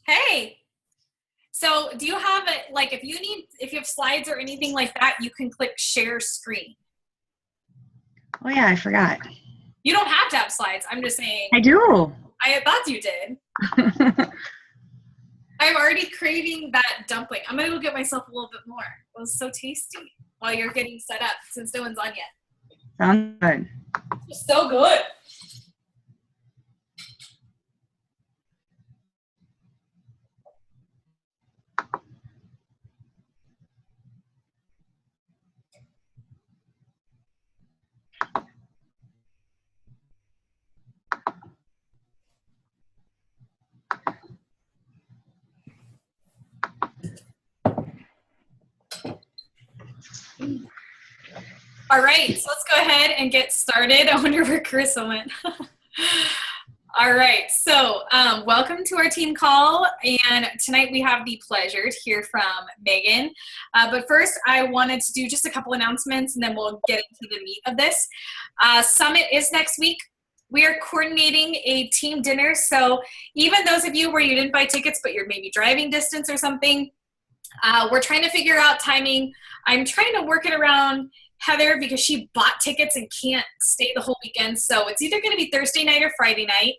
Hey, so do you have it, like if you have slides or anything like that, you can click share screen. Oh yeah, I forgot. You don't have to have slides. I'm just saying, I do. I thought you did. I'm already craving that dumpling. I'm gonna go get myself a little bit more. It was so tasty while you're getting set up since no one's on yet. Sounds good. It's so good. All right, so let's go ahead and get started. I wonder where Carissa went. All right, so welcome to our team call, and tonight we have the pleasure to hear from Megan. But first, I wanted to do just a couple announcements, and then we'll get into the meat of this. Summit is next week. We are coordinating a team dinner, so even those of you where you didn't buy tickets, but you're maybe driving distance or something, we're trying to figure out timing. I'm trying to work it around Heather because she bought tickets and can't stay the whole weekend. So it's either going to be Thursday night or Friday night.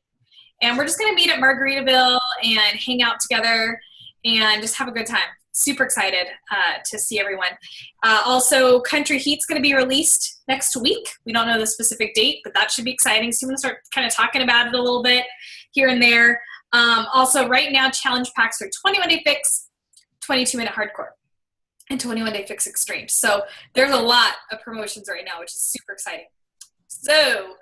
And we're just going to meet at Margaritaville and hang out together and just have a good time. Super excited to see everyone. Also, Country Heat's going to be released next week. We don't know the specific date, but that should be exciting. So I'm going to start kind of talking about it a little bit here and there. Also, right now, challenge packs are 21-day fix, 22-minute hardcore, and 21-day fix extreme. So there's a lot of promotions right now, which is super exciting. So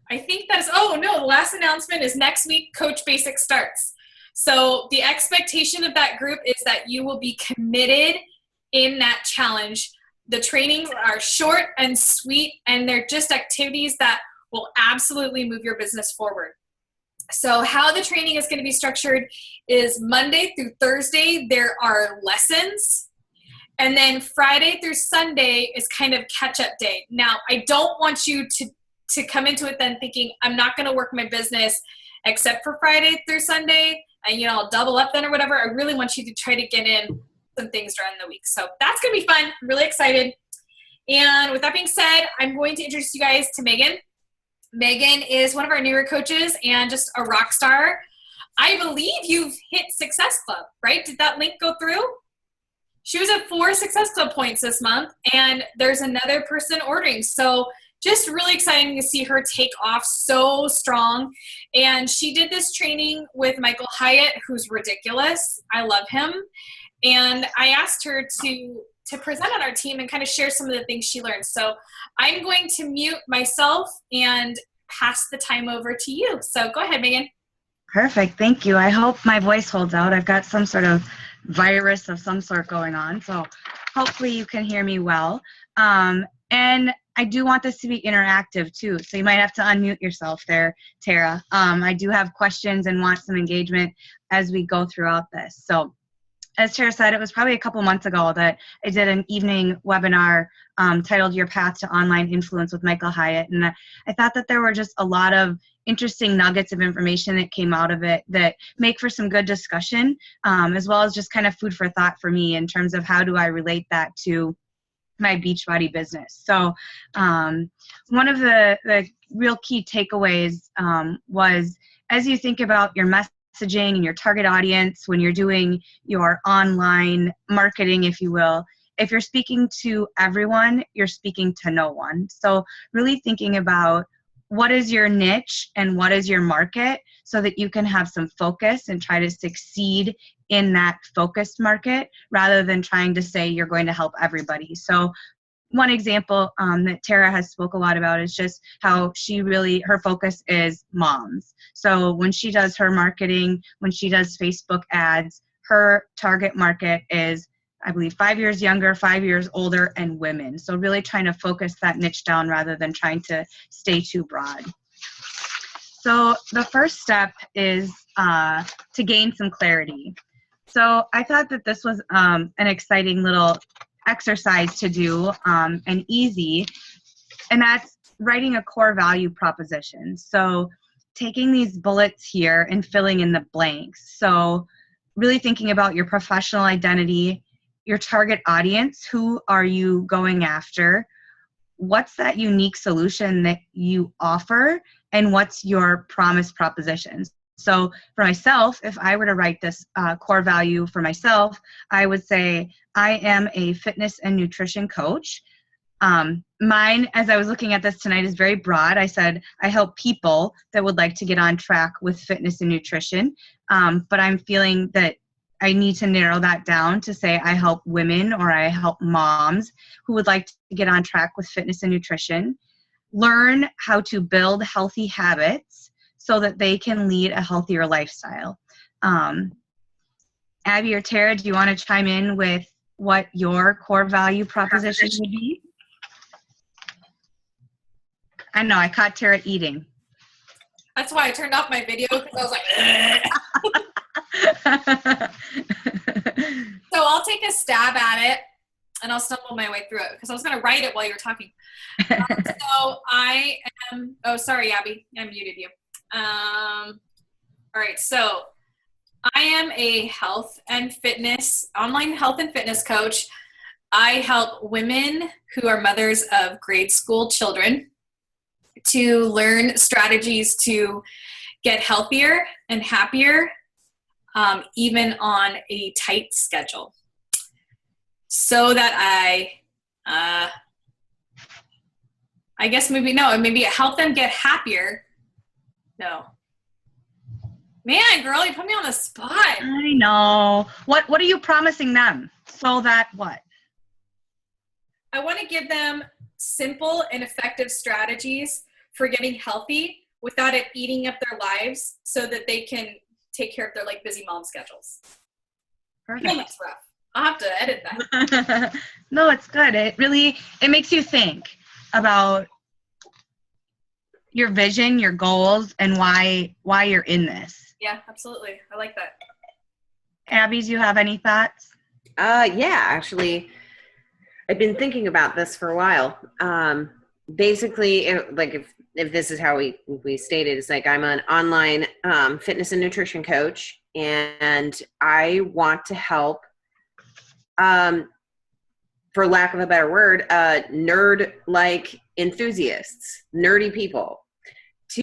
I think that is, oh no, the last announcement is next week, Coach Basic starts. So the expectation of that group is that you will be committed in that challenge. The trainings are short and sweet, and they're just activities that will absolutely move your business forward. So how the training is going to be structured is Monday through Thursday, there are lessons. And then Friday through Sunday is kind of catch-up day. Now, I don't want you to come into it then thinking, I'm not going to work my business except for Friday through Sunday, and I'll double up then or whatever. I really want you to try to get in some things during the week. So that's going to be fun. I'm really excited. And with that being said, I'm going to introduce you guys to Megan. Megan is one of our newer coaches and just a rock star. I believe you've hit Success Club, right? Did that link go through? She was at 4 Success Club points this month, and there's another person ordering. So just really exciting to see her take off so strong. And she did this training with Michael Hyatt, who's ridiculous. I love him. And I asked her to present on our team and kind of share some of the things she learned. So I'm going to mute myself and pass the time over to you. So go ahead, Megan. Perfect. Thank you. I hope my voice holds out. I've got some sort of virus of some sort going on, so hopefully you can hear me well. And I do want this to be interactive too, so you might have to unmute yourself there, Tara. I do have questions and want some engagement as we go throughout this. So as Tara said, it was probably a couple months ago that I did an evening webinar titled Your Path to Online Influence with Michael Hyatt. And I thought that there were just a lot of interesting nuggets of information that came out of it that make for some good discussion, as well as just kind of food for thought for me in terms of how do I relate that to my Beachbody business. So one of the real key takeaways was, as you think about your messaging and your target audience when you're doing your online marketing, if you will, if you're speaking to everyone, you're speaking to no one. So really thinking about what is your niche and what is your market so that you can have some focus and try to succeed in that focused market rather than trying to say you're going to help everybody. So one example that Tara has spoke a lot about is just how her focus is moms. So when she does her marketing, when she does Facebook ads, her target market is, I believe, 5 years younger, 5 years older, and women. So really trying to focus that niche down rather than trying to stay too broad. So the first step is to gain some clarity. So I thought that this was an exciting little exercise to do and easy, and that's writing a core value proposition. So taking these bullets here and filling in the blanks. So really thinking about your professional identity, your target audience. Who are you going after? What's that unique solution that you offer? And what's your promise propositions? So for myself, if I were to write this core value for myself, I would say I am a fitness and nutrition coach. Mine, as I was looking at this tonight, is very broad. I said I help people that would like to get on track with fitness and nutrition, but I'm feeling that I need to narrow that down to say I help women, or I help moms who would like to get on track with fitness and nutrition, learn how to build healthy habits so that they can lead a healthier lifestyle. Abby or Tara, do you want to chime in with what your core value proposition would be? I know, I caught Tara eating. That's why I turned off my video, because I was like, So I'll take a stab at it, and I'll stumble my way through it, because I was going to write it while you were talking. So I am, oh, sorry, Abby, I muted you. All right, so I am a online health and fitness coach. I help women who are mothers of grade school children to learn strategies to get healthier and happier, even on a tight schedule, so that I guess maybe help them get happier. No. Man, girl, you put me on the spot. I know. What are you promising them? So that what? I want to give them simple and effective strategies for getting healthy without it eating up their lives, so that they can take care of their busy mom schedules. Perfect. Man, that's rough. I'll have to edit that. No, it's good. It makes you think about your vision, your goals, and why you're in this. Yeah, absolutely. I like that. Abby, do you have any thoughts? Yeah, actually, I've been thinking about this for a while. Basically, if this is how we stated, it's like I'm an online fitness and nutrition coach, and I want to help, for lack of a better word, nerd-like enthusiasts, nerdy people,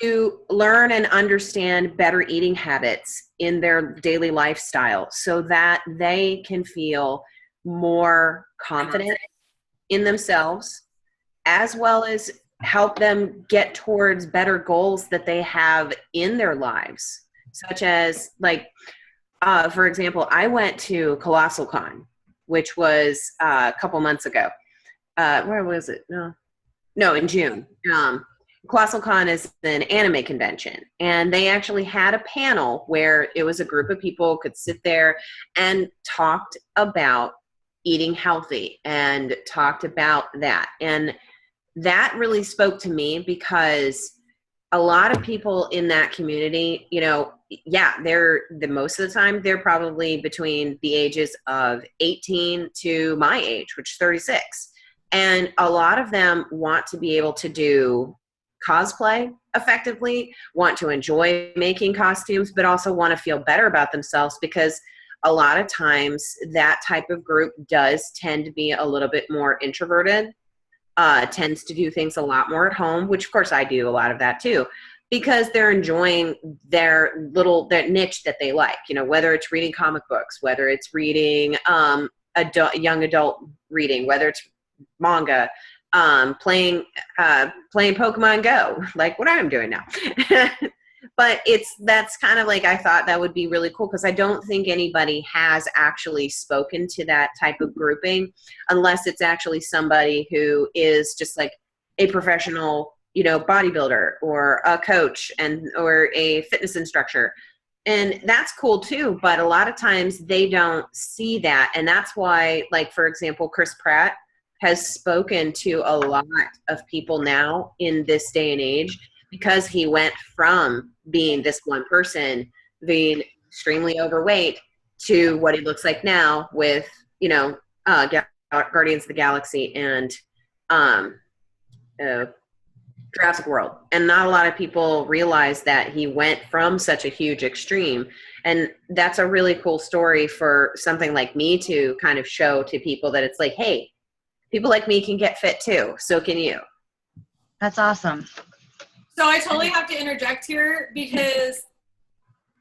to learn and understand better eating habits in their daily lifestyle, so that they can feel more confident in themselves, as well as help them get towards better goals that they have in their lives, such as for example, I went to Colossal Con, which was a couple months ago. Where was it? No, in June. Colossal Con is an anime convention, and they actually had a panel where it was a group of people could sit there and talked about eating healthy and talked about that. And that really spoke to me, because a lot of people in that community, they're most of the time, they're probably between the ages of 18 to my age, which is 36. And a lot of them want to be able to do cosplay effectively, want to enjoy making costumes, but also want to feel better about themselves, because a lot of times that type of group does tend to be a little bit more introverted, tends to do things a lot more at home, which of course I do a lot of that too, because they're enjoying their niche that they like, whether it's reading comic books, whether it's reading young adult reading, whether it's manga, playing Pokemon Go, like what I'm doing now. But that's kind of I thought that would be really cool, because I don't think anybody has actually spoken to that type of grouping, unless it's actually somebody who is just a professional, bodybuilder, or a coach, or a fitness instructor. And that's cool too, but a lot of times they don't see that. And that's why, for example, Chris Pratt has spoken to a lot of people now in this day and age, because he went from being this one person, being extremely overweight, to what he looks like now with, Guardians of the Galaxy and Jurassic World. And not a lot of people realize that he went from such a huge extreme. And that's a really cool story for something like me to kind of show to people that it's like, hey, people like me can get fit too. So can you. That's awesome. So I totally have to interject here because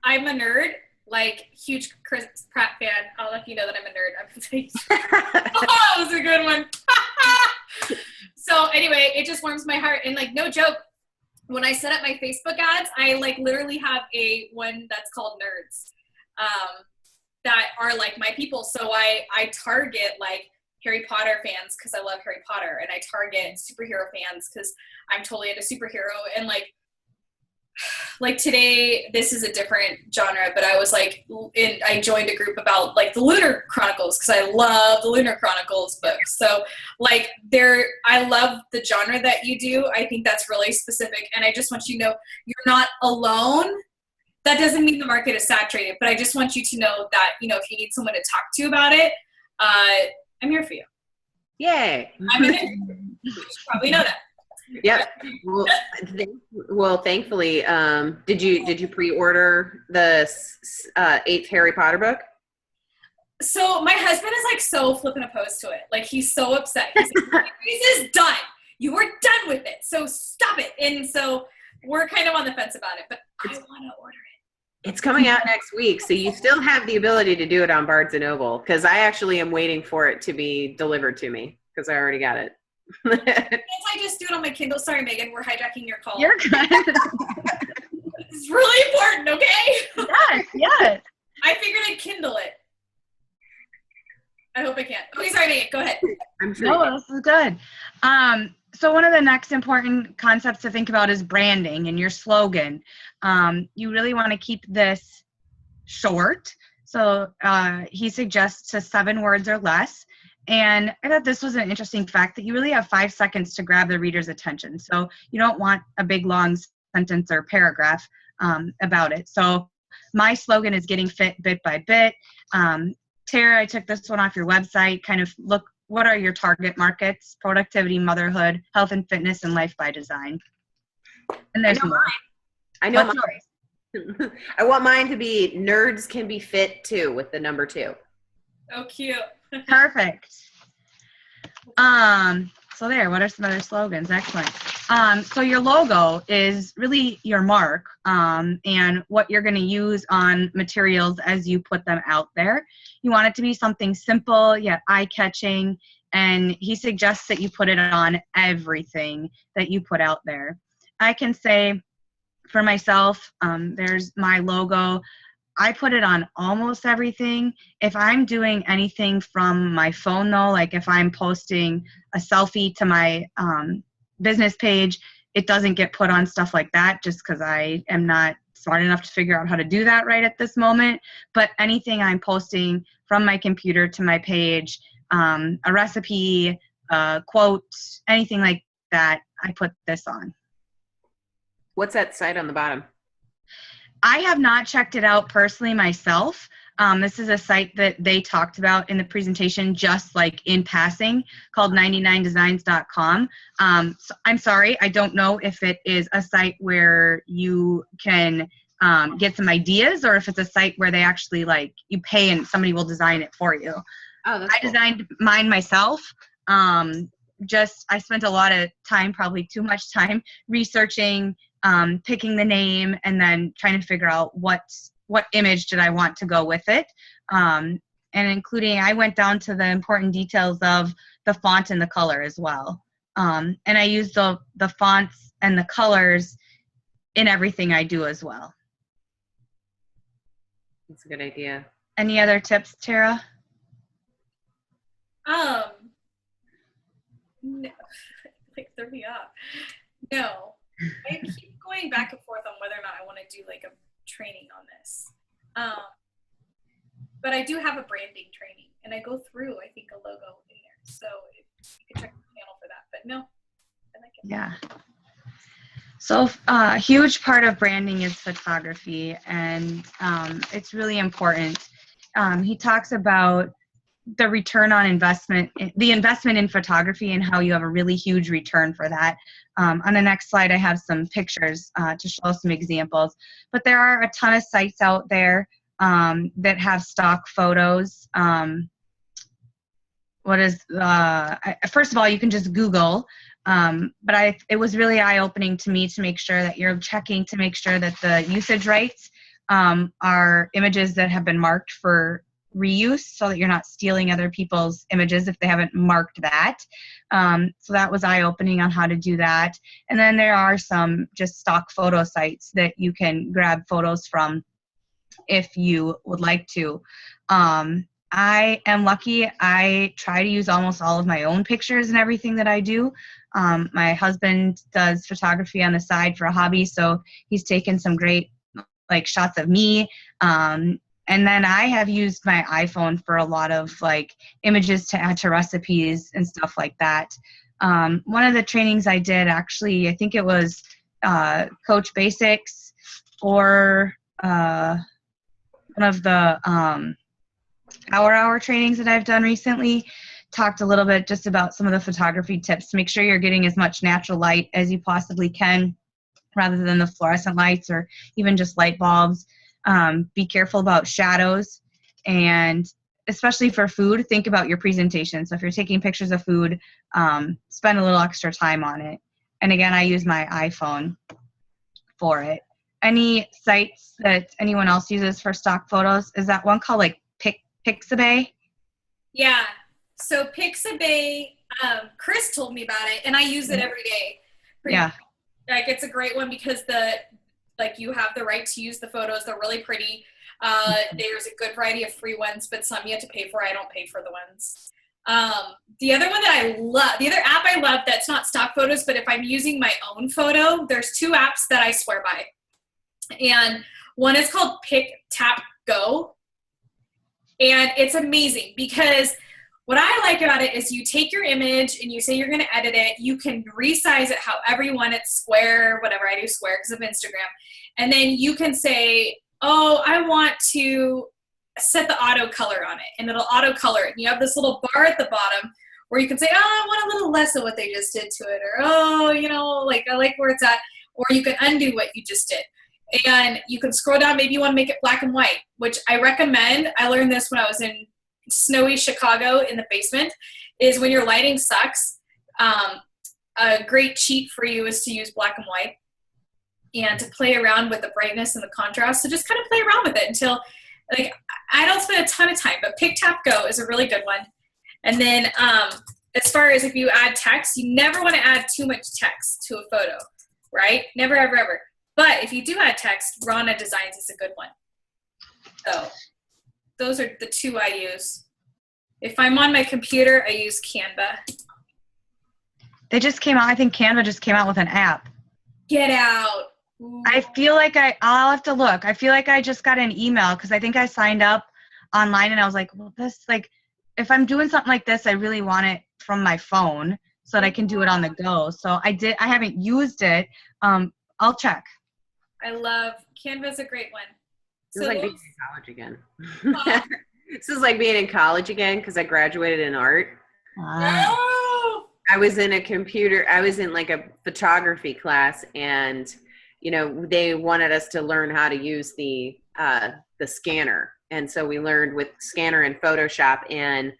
I'm a nerd, like huge Chris Pratt fan. I'll let you know that I'm a nerd. I'm saying, oh, that was a good one. So anyway, it just warms my heart. And like, no joke, when I set up my Facebook ads, I like literally have one that's called Nerds that are like my people. So I target like Harry Potter fans because I love Harry Potter, and I target superhero fans because I'm totally into superhero. And like today, this is a different genre, but I was like, I joined a group about like the Lunar Chronicles because I love the Lunar Chronicles books. So like I love the genre that you do. I think that's really specific. And I just want you to know you're not alone. That doesn't mean the market is saturated, but I just want you to know that, you know, if you need someone to talk to about it, I'm here for you. Yay. I'm in it. You should probably know that. Yep. Well, thankfully, did you pre-order the 8th Harry Potter book? So my husband is like so flipping opposed to it. Like he's so upset. He's like, this is done. You were done with it. So stop it. And so we're kind of on the fence about it, but I want to order it. It's coming out next week, so you still have the ability to do it on Barnes & Noble, because I actually am waiting for it to be delivered to me because I already got it. Can't I just do it on my Kindle? Sorry, Megan, we're hijacking your call. You're good. It's really important, okay? Yes. I figured I'd Kindle it. I hope I can. Okay, sorry, Megan, go ahead. I'm sure. No, this is good. So one of the next important concepts to think about is branding and your slogan. You really want to keep this short. So he suggests to 7 words or less. And I thought this was an interesting fact that you really have 5 seconds to grab the reader's attention. So you don't want a big long sentence or paragraph about it. So my slogan is getting fit bit by bit. Tara, I took this one off your website. Kind of look, what are your target markets? Productivity, motherhood, health and fitness, and life by design. And there's more. I know mine. I want mine to be nerds can be fit too, with the number 2. Oh, cute. Perfect. So there, what are some other slogans? Excellent. So your logo is really your mark and what you're going to use on materials as you put them out there. You want it to be something simple yet eye-catching, and he suggests that you put it on everything that you put out there. I can say for myself, there's my logo. I put it on almost everything. If I'm doing anything from my phone though, like if I'm posting a selfie to my business page, it doesn't get put on stuff like that just because I am not smart enough to figure out how to do that right at this moment. But anything I'm posting from my computer to my page, a recipe, a quote, anything like that, I put this on. What's that site on the bottom? I have not checked it out personally myself. This is a site that they talked about in the presentation, just like in passing, called 99designs.com. So I'm sorry, I don't know if it is a site where you can get some ideas, or if it's a site where they actually like you pay and somebody will design it for you. Oh, that's I cool. designed mine myself. I spent a lot of time, probably too much time, researching, picking the name, and then trying to figure out what image did I want to go with it. And including, I went down to the important details of the font and the color as well. And I used the fonts and the colors in everything I do as well. That's a good idea. Any other tips, Tara? No. Like, throw me off. No. I keep going back and forth on whether or not I want to do like a training on this. But I do have a branding training, and I go through, I think, a logo in there. So you can check the channel for that. But no, I like it. Yeah. So a huge part of branding is photography, and it's really important. He talks about the return on investment, the investment in photography, and how you have a really huge return for that. On the next slide, I have some pictures to show some examples. But there are a ton of sites out there that have stock photos. First of all, you can just Google. But it was really eye-opening to me to make sure that you're checking to make sure that the usage rights are images that have been marked for reuse, so that you're not stealing other people's images if they haven't marked that. So that was eye-opening on how to do that. And then there are some just stock photo sites that you can grab photos from if you would like to. I am lucky. I try to use almost all of my own pictures and everything that I do. My husband does photography on the side for a hobby, so he's taken some great shots of me. And then I have used my iPhone for a lot of images to add to recipes and stuff like that. One of the trainings I did, actually, I think it was Coach Basics, or one of the hour trainings that I've done recently, talked a little bit just about some of the photography tips to make sure you're getting as much natural light as you possibly can, rather than the fluorescent lights or even just light bulbs. Be careful about shadows, and especially for food, think about your presentation. So if you're taking pictures of food, spend a little extra time on it. And again, I use my iPhone for it. Any sites that anyone else uses for stock photos? Is that one called Pixabay? Yeah. So Pixabay, Chris told me about it, and I use it every day. Yeah. It's a great one because you have the right to use the photos. They're really pretty. There's a good variety of free ones, but some you have to pay for. I don't pay for the ones. The other one that I love, the other app I love that's not stock photos, but if I'm using my own photo, there's two apps that I swear by. And one is called Pick Tap Go. And it's amazing because what I like about it is you take your image and you say you're going to edit it. You can resize it however you want it, square, whatever. I do square because of Instagram. And then you can say, oh, I want to set the auto color on it, and it'll auto color it. And you have this little bar at the bottom where you can say, oh, I want a little less of what they just did to it. Or, oh, I like where it's at. Or you can undo what you just did. And you can scroll down. Maybe you want to make it black and white, which I recommend. I learned this when I was in snowy Chicago in the basement, is when your lighting sucks, a great cheat for you is to use black and white and to play around with the brightness and the contrast. So just kind of play around with it until, I don't spend a ton of time, but Pick Tap Go is a really good one. And then as far as if you add text, you never want to add too much text to a photo, right? Never, ever, ever. But if you do add text, Rana Designs is a good one. So those are the two I use. If I'm on my computer, I use Canva. They just came out, I think Canva just came out with an app. Get out. Ooh. I feel like I'll have to look. I feel like I just got an email because I think I signed up online and I was like, well, if I'm doing something like this, I really want it from my phone so that I can do it on the go. So I haven't used it. I'll check. I love Canva's a great one. This is like being in college again. This is like being in college again because I graduated in art. Oh. I was in a photography class, and they wanted us to learn how to use the scanner, and so we learned with Scanner and Photoshop, and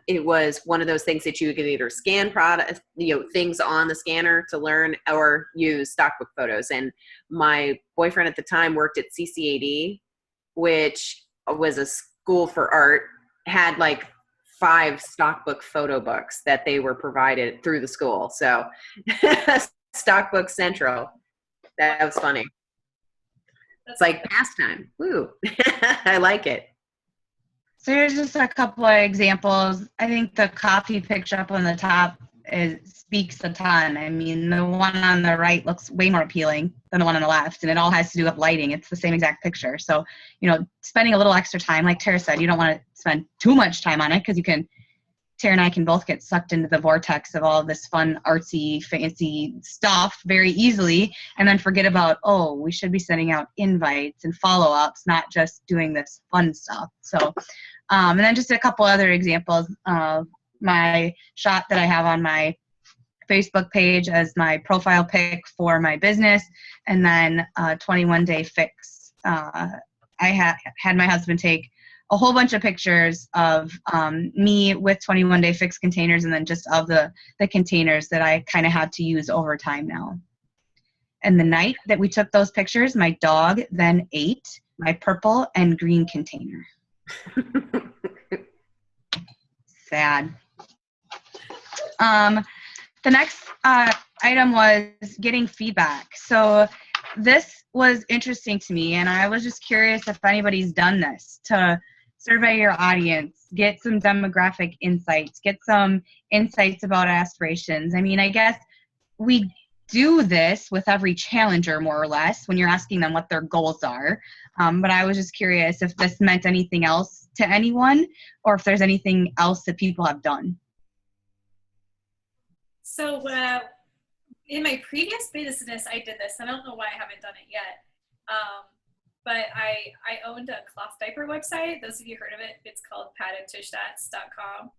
it was one of those things that you could either scan product, things on the scanner to learn, or use stockbook photos. And my boyfriend at the time worked at CCAD, which was a school for art, had 5 stockbook photo books that they were provided through the school. So Stockbook Central. That was funny. It's like pastime. Woo. I like it. So here's just a couple of examples. I think the coffee picture up on the top speaks a ton. I mean, the one on the right looks way more appealing than the one on the left, and it all has to do with lighting. It's the same exact picture. So, spending a little extra time, like Tara said, you don't want to spend too much time on it because you can Tara and I can both get sucked into the vortex of all this fun, artsy, fancy stuff very easily, and then forget about, oh, we should be sending out invites and follow-ups, not just doing this fun stuff. So, and then just a couple other examples of my shot that I have on my Facebook page as my profile pic for my business, and then 21-day fix. I had my husband take a whole bunch of pictures of me with 21-day fix containers, and then just of the containers that I kind of have to use over time now. And the night that we took those pictures, my dog then ate my purple and green container. Sad. The next item was getting feedback. So this was interesting to me, and I was just curious if anybody's done this, to survey your audience, get some demographic insights, get some insights about aspirations. I mean, I guess we do this with every challenger, more or less, when you're asking them what their goals are. But I was just curious if this meant anything else to anyone, or if there's anything else that people have done. So in my previous business, I did this. I don't know why I haven't done it yet. But I owned a cloth diaper website. Those of you heard of it, it's called paddedtushdats.com.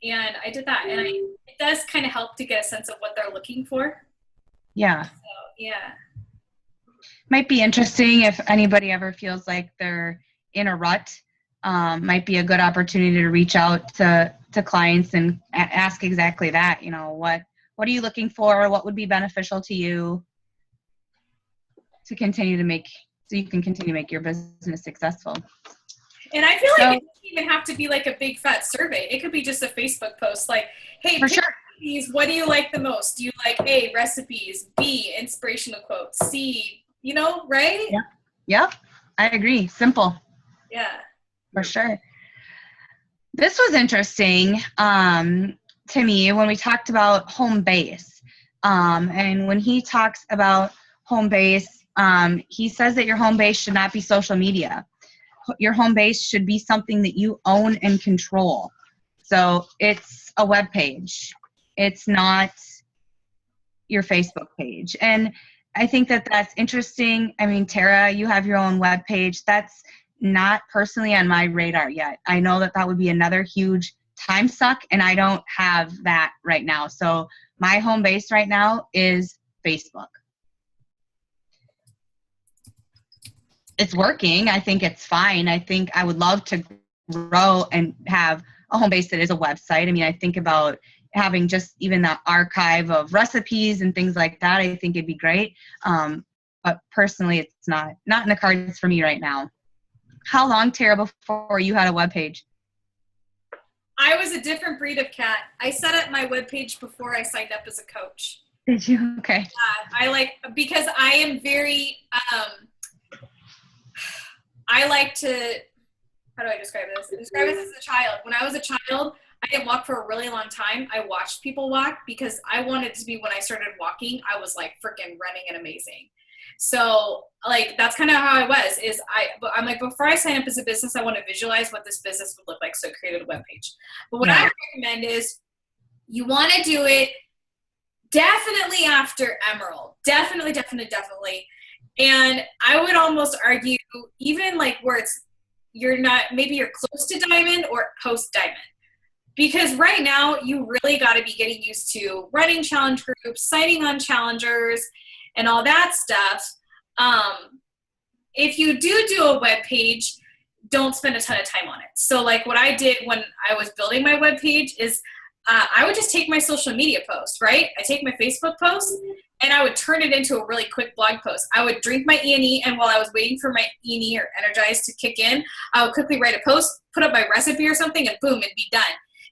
And I did that. And it does kind of help to get a sense of what they're looking for. Yeah. So, yeah. Might be interesting if anybody ever feels like they're in a rut. Might be a good opportunity to reach out to clients and ask exactly that. You know, what are you looking for? What would be beneficial to you to continue to make, so you can continue to make your business successful? And I feel like it doesn't even have to be like a big fat survey. It could be just a Facebook post like, hey, for sure, these, what do you like the most? Do you like A, recipes, B, inspirational quotes, C, you know, right? Yeah. Yep. I agree. Simple. Yeah. For sure. This was interesting to me when we talked about home base. And when he talks about home base, he says that your home base should not be social media. Your home base should be something that you own and control. So it's a web page. It's not your Facebook page. And I think that that's interesting. I mean, Tara, you have your own web page. That's not personally on my radar yet. I know that that would be another huge time suck, and I don't have that right now. So my home base right now is Facebook. It's working. I think it's fine. I think I would love to grow and have a home base that is a website. I mean, I think about having just even that archive of recipes and things like that. I think it'd be great. But personally, it's not in the cards for me right now. How long, Tara, before you had a web page? I was a different breed of cat. I set up my web page before I signed up as a coach. Did you? Okay. Because I am very, I like to, how do I describe this? Describe it as a child. When I was a child, I didn't walk for a really long time. I watched people walk because I wanted to be, when I started walking, I was like freaking running and amazing. So like, that's kind of how I was, I'm like, before I sign up as a business, I want to visualize what this business would look like. So I created a webpage. But what I would recommend is you want to do it definitely after Emerald. Definitely. And I would almost argue even like where you're close to diamond or post diamond. Because right now you really got to be getting used to running challenge groups, signing on challengers, and all that stuff. If you do a web page, don't spend a ton of time on it. So like what I did when I was building my web page is I would just take my social media post, right? I take my Facebook post and I would turn it into a really quick blog post. I would drink my E&E, and while I was waiting for my E&E or Energize to kick in, I would quickly write a post, put up my recipe or something, and boom, it'd be done.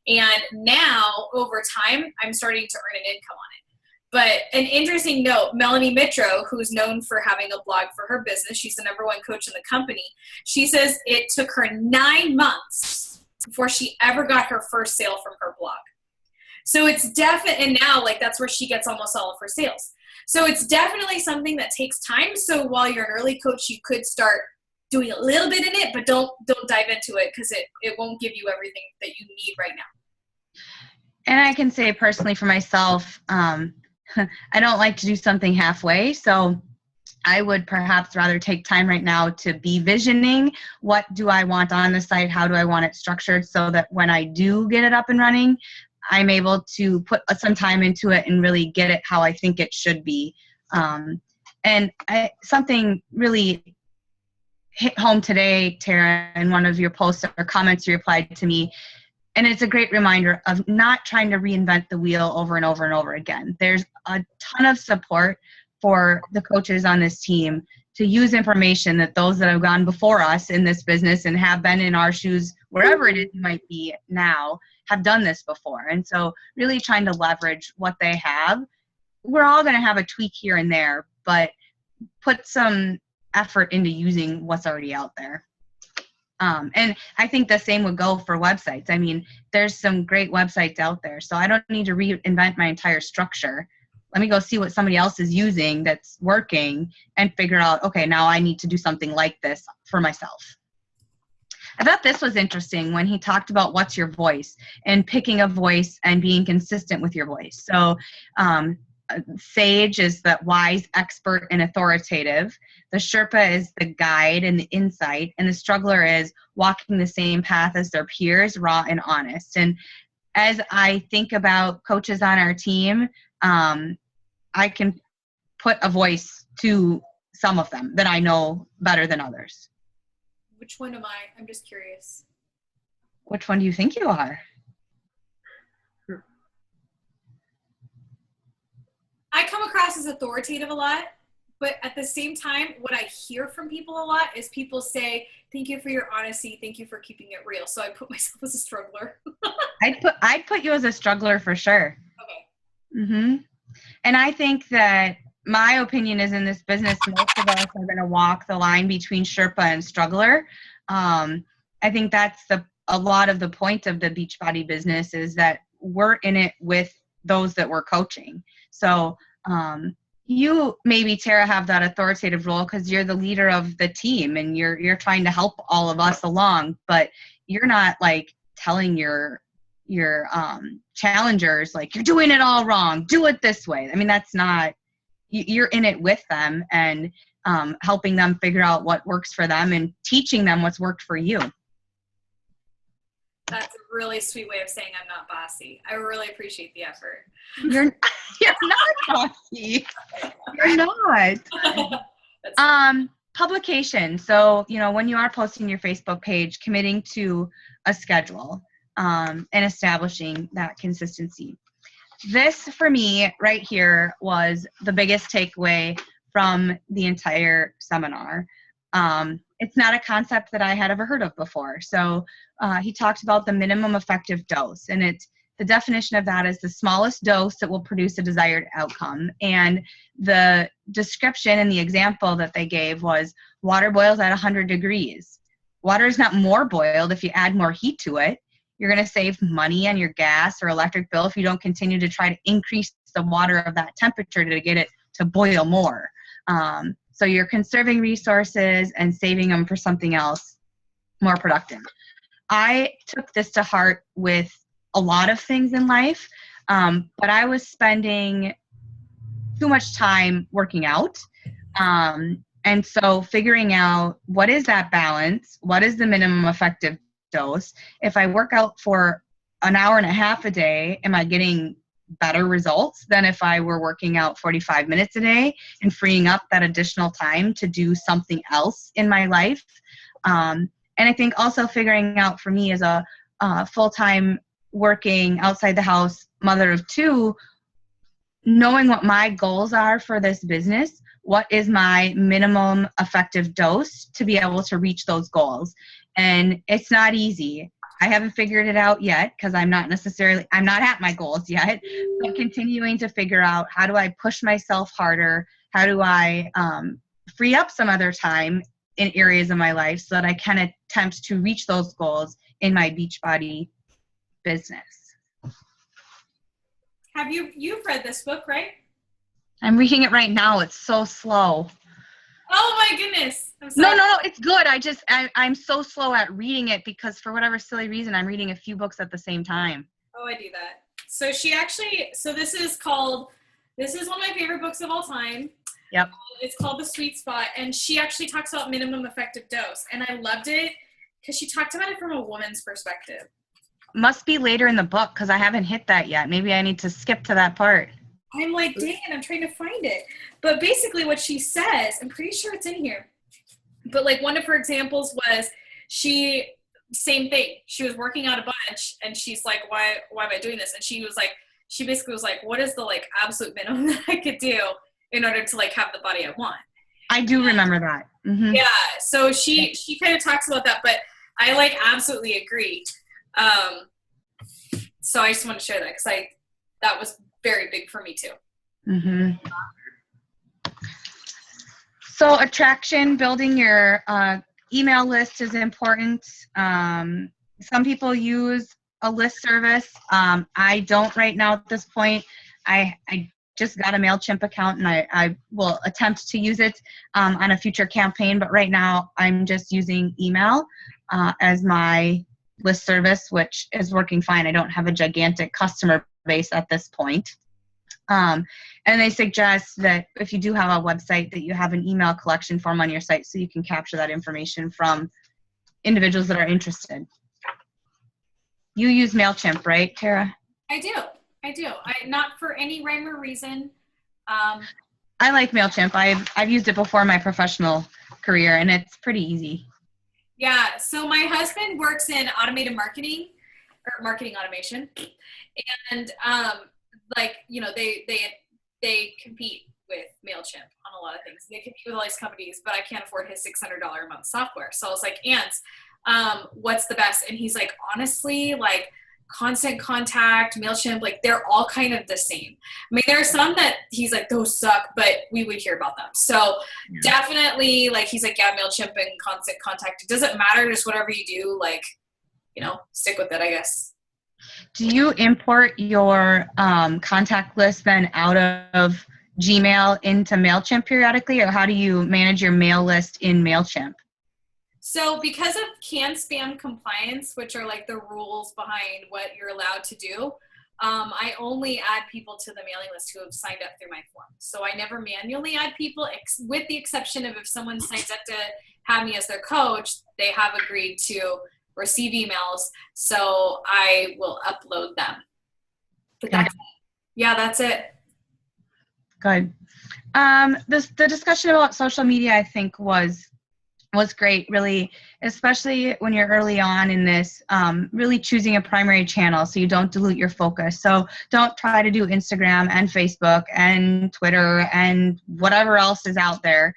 And now, over time, I'm starting to earn an income on it. But an interesting note, Melanie Mitro, who's known for having a blog for her business, she's the #1 coach in the company. She says it took her 9 months before she ever got her first sale from her blog. So it's definitely, and now like that's where she gets almost all of her sales. So it's definitely something that takes time. So while you're an early coach, you could start doing a little bit in it, but don't dive into it because it won't give you everything that you need right now. And I can say personally for myself, I don't like to do something halfway. So I would perhaps rather take time right now to be visioning what do I want on the site, how do I want it structured, so that when I do get it up and running, I'm able to put some time into it and really get it how I think it should be. And something really hit home today, Tara, in one of your posts or comments you replied to me, and it's a great reminder of not trying to reinvent the wheel over and over and over again. There's a ton of support for the coaches on this team to use information that those that have gone before us in this business and have been in our shoes, wherever it is you might be now, have done this before. And so really trying to leverage what they have. We're all going to have a tweak here and there, but put some effort into using what's already out there. And I think the same would go for websites. I mean, there's some great websites out there, so I don't need to reinvent my entire structure. Let me go see what somebody else is using that's working and figure out, okay, now I need to do something like this for myself. I thought this was interesting when he talked about what's your voice and picking a voice and being consistent with your voice. So sage is that wise, expert, and authoritative. The Sherpa is the guide and the insight. And the struggler is walking the same path as their peers, raw and honest. And as I think about coaches on our team, I can put a voice to some of them that I know better than others. Which one am I? I'm just curious. Which one do you think you are? I come across as authoritative a lot, but at the same time, what I hear from people a lot is people say, thank you for your honesty. Thank you for keeping it real. So I put myself as a struggler. I'd put you as a struggler for sure. Okay. Mm-hmm. And I think that my opinion is in this business, most of us are going to walk the line between Sherpa and struggler. I think that's a lot of the point of the Beachbody business is that we're in it with those that we're coaching. So you maybe, Tara, have that authoritative role because you're the leader of the team and you're trying to help all of us along, but you're not like telling your challengers like you're doing it all wrong, do it this way. I mean, that's not, you're in it with them and helping them figure out what works for them and teaching them what's worked for you. That's a really sweet way of saying I'm not bossy. I really appreciate the effort. You're not bossy. You're not. Publication. So, when you are posting your Facebook page, committing to a schedule and establishing that consistency. This, for me, right here, was the biggest takeaway from the entire seminar. It's not a concept that I had ever heard of before. So he talked about the minimum effective dose, and the definition of that is the smallest dose that will produce a desired outcome. And the description and the example that they gave was water boils at 100 degrees. Water is not more boiled if you add more heat to it. You're going to save money on your gas or electric bill if you don't continue to try to increase the water of that temperature to get it to boil more. So you're conserving resources and saving them for something else more productive. I took this to heart with a lot of things in life, but I was spending too much time working out. And so figuring out what is that balance, what is the minimum effective dose? If I work out for an hour and a half a day, am I getting better results than if I were working out 45 minutes a day and freeing up that additional time to do something else in my life? And I think also figuring out for me as a full-time working outside the house mother of two, knowing what my goals are for this business, what is my minimum effective dose to be able to reach those goals. And it's not easy. I haven't figured it out yet because I'm not at my goals yet, but continuing to figure out how do I push myself harder? How do I free up some other time in areas of my life so that I can attempt to reach those goals in my Beachbody business. You've read this book, right? I'm reading it right now. It's so slow. Oh my goodness. I'm No, sorry. no, no, it's good. I'm so slow at reading it because for whatever silly reason, I'm reading a few books at the same time. Oh, I do that. So this is one of my favorite books of all time. Yep. It's called The Sweet Spot, and she actually talks about minimum effective dose, and I loved it because she talked about it from a woman's perspective. Must be later in the book because I haven't hit that yet. Maybe I need to skip to that part. I'm like, dang, I'm trying to find it. But basically what she says, I'm pretty sure it's in here. But like one of her examples was same thing. She was working out a bunch and she's like, why am I doing this? And she basically was like, what is the like absolute minimum that I could do in order to like have the body I want? I do remember that. Mm-hmm. Yeah. So she kind of talks about that, but I like absolutely agree. So I just want to share that because that was very big for me too. Mm-hmm. So attraction, building your email list is important. Some people use a list service. I don't right now at this point. I just got a MailChimp account and I will attempt to use it on a future campaign, but right now I'm just using email as my list service, which is working fine. I don't have a gigantic customer base at this point. And they suggest that if you do have a website that you have an email collection form on your site so you can capture that information from individuals that are interested. You use MailChimp, right, Tara? I do. Not for any rhyme or reason. I like MailChimp. I've used it before in my professional career, and it's pretty easy. Yeah. So my husband works in automated marketing or marketing automation, and like they compete with MailChimp on a lot of things. They compete with all these companies, but I can't afford his $600 a month software. So I was like, Ants, what's the best? And he's like, honestly, like Constant Contact, MailChimp, like they're all kind of the same. I mean, there are some that he's like, those suck, but we would hear about them. So definitely, like, he's like, yeah, MailChimp and Constant Contact. It doesn't matter, just whatever you do, like, stick with it, I guess. Do you import your contact list then out of Gmail into MailChimp periodically, or how do you manage your mail list in MailChimp? So because of CAN spam compliance, which are like the rules behind what you're allowed to do, I only add people to the mailing list who have signed up through my form. So I never manually add people, with the exception of if someone signs up to have me as their coach, they have agreed to receive emails. So I will upload them. But that's it. Good. The discussion about social media, I think, was great, really, especially when you're early on in this, really choosing a primary channel so you don't dilute your focus. So don't try to do Instagram and Facebook and Twitter and whatever else is out there.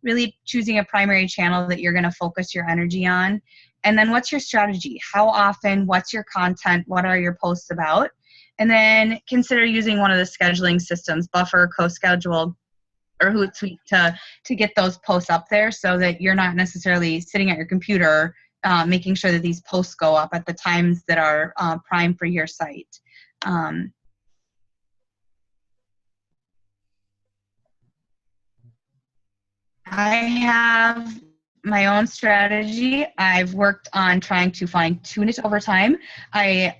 Really choosing a primary channel that you're going to focus your energy on. And then what's your strategy? How often? What's your content? What are your posts about? And then consider using one of the scheduling systems, Buffer, CoSchedule, or Hootsuite to get those posts up there so that you're not necessarily sitting at your computer making sure that these posts go up at the times that are prime for your site. I have my own strategy. I've worked on trying to fine-tune it over time. I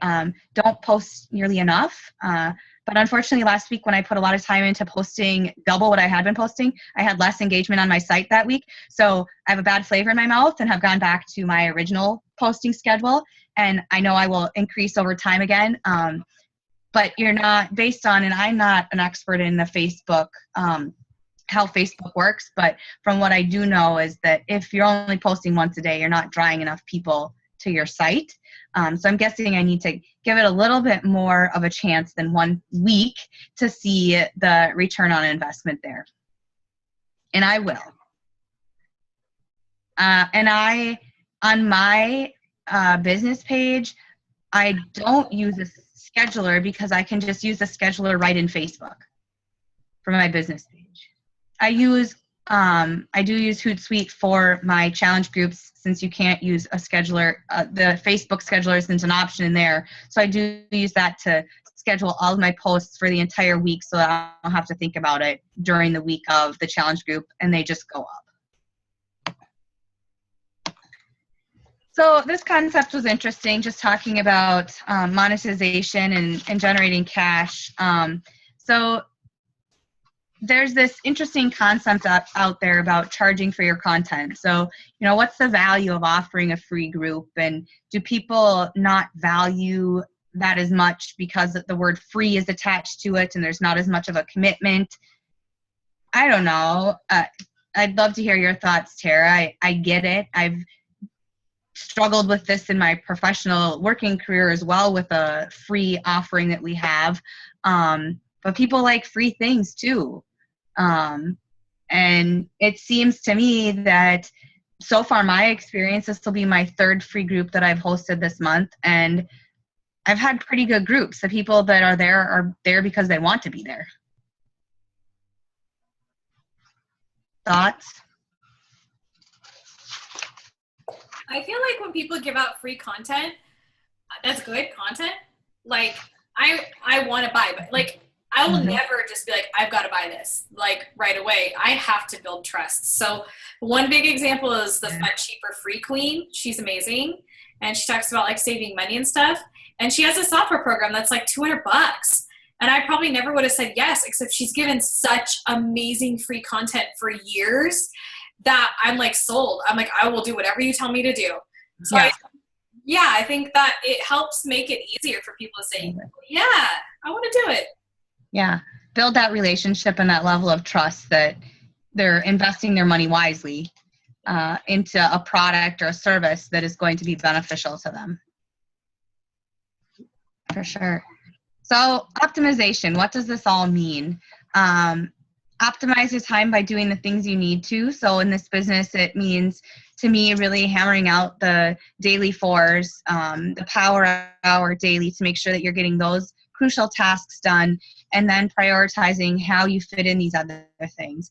don't post nearly enough. But unfortunately, last week when I put a lot of time into posting double what I had been posting, I had less engagement on my site that week. So I have a bad flavor in my mouth and have gone back to my original posting schedule. And I know I will increase over time again. But you're not based on, and I'm not an expert in the Facebook, how Facebook works. But from what I do know is that if you're only posting once a day, you're not drawing enough people to your site. So I'm guessing I need to give it a little bit more of a chance than 1 week to see the return on investment there. And I will. On my business page, I don't use a scheduler because I can just use the scheduler right in Facebook for my business page. I do use Hootsuite for my challenge groups since you can't use a scheduler. The Facebook scheduler isn't an option in there. So I do use that to schedule all of my posts for the entire week so that I don't have to think about it during the week of the challenge group, and they just go up. So this concept was interesting, just talking about monetization and generating cash. So there's this interesting concept out there about charging for your content. So, what's the value of offering a free group? And do people not value that as much because the word free is attached to it and there's not as much of a commitment? I don't know. I'd love to hear your thoughts, Tara. I get it. I've struggled with this in my professional working career as well with a free offering that we have. But people like free things too. And it seems to me that so far my experience, this will be my third free group that I've hosted this month. And I've had pretty good groups. The people that are there because they want to be there. Thoughts? I feel like when people give out free content, that's good content. Like, I want to buy, but like, I will never just be like, I've got to buy this, like, right away. I have to build trust. So one big example is the Fun Cheaper Free Queen. She's amazing. And she talks about like saving money and stuff. And she has a software program that's like $200. And I probably never would have said yes, except she's given such amazing free content for years that I'm like sold. I'm like, I will do whatever you tell me to do. So I think that it helps make it easier for people to say, yeah, I want to do it. Yeah. Build that relationship and that level of trust that they're investing their money wisely into a product or a service that is going to be beneficial to them. For sure. So optimization, what does this all mean? Optimize your time by doing the things you need to. So in this business, it means to me really hammering out the daily fours, the power hour daily to make sure that you're getting those crucial tasks done, and then prioritizing how you fit in these other things.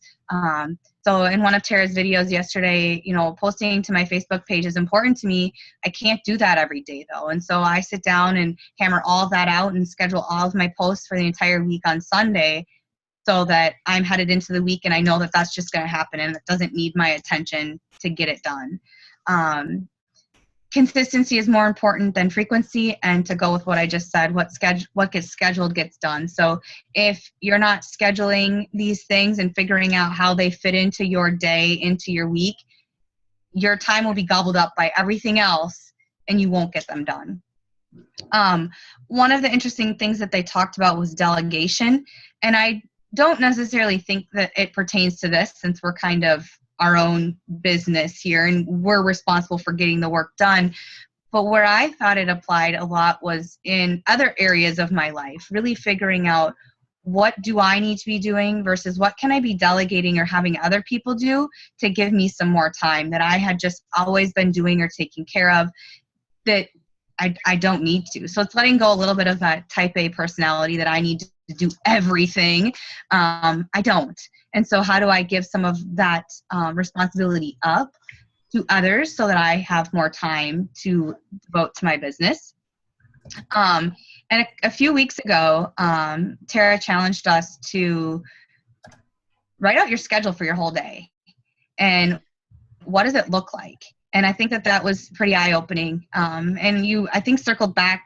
So in one of Tara's videos yesterday, posting to my Facebook page is important to me. I can't do that every day though. And so I sit down and hammer all of that out and schedule all of my posts for the entire week on Sunday so that I'm headed into the week and I know that that's just going to happen and it doesn't need my attention to get it done. Consistency is more important than frequency, and to go with what I just said, what gets scheduled gets done. So if you're not scheduling these things and figuring out how they fit into your day, into your week, your time will be gobbled up by everything else and you won't get them done. One of the interesting things that they talked about was delegation, and I don't necessarily think that it pertains to this since we're kind of our own business here and we're responsible for getting the work done. But where I thought it applied a lot was in other areas of my life, really figuring out what do I need to be doing versus what can I be delegating or having other people do to give me some more time that I had just always been doing or taking care of that I don't need to. So it's letting go a little bit of that type A personality that I need to do everything. I don't. And so how do I give some of that responsibility up to others so that I have more time to devote to my business? And a few weeks ago, Tara challenged us to write out your schedule for your whole day. And what does it look like? And I think that was pretty eye-opening. And you, I think, circled back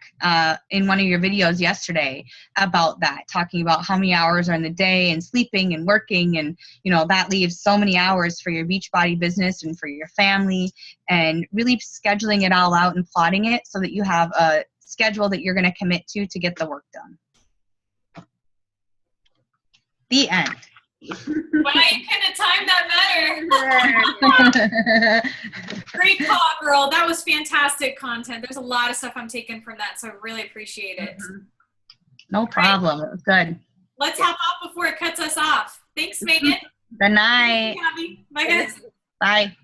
in one of your videos yesterday about that, talking about how many hours are in the day and sleeping and working. And, that leaves so many hours for your Beachbody business and for your family, and really scheduling it all out and plotting it so that you have a schedule that you're going to commit to get the work done. The end. Wow, you couldn't have timed that better. Great call, girl. That was fantastic content. There's a lot of stuff I'm taking from that, so I really appreciate it. No problem. It was good. Let's hop off before it cuts us off. Thanks, Megan. Good night. Bye, guys. Bye.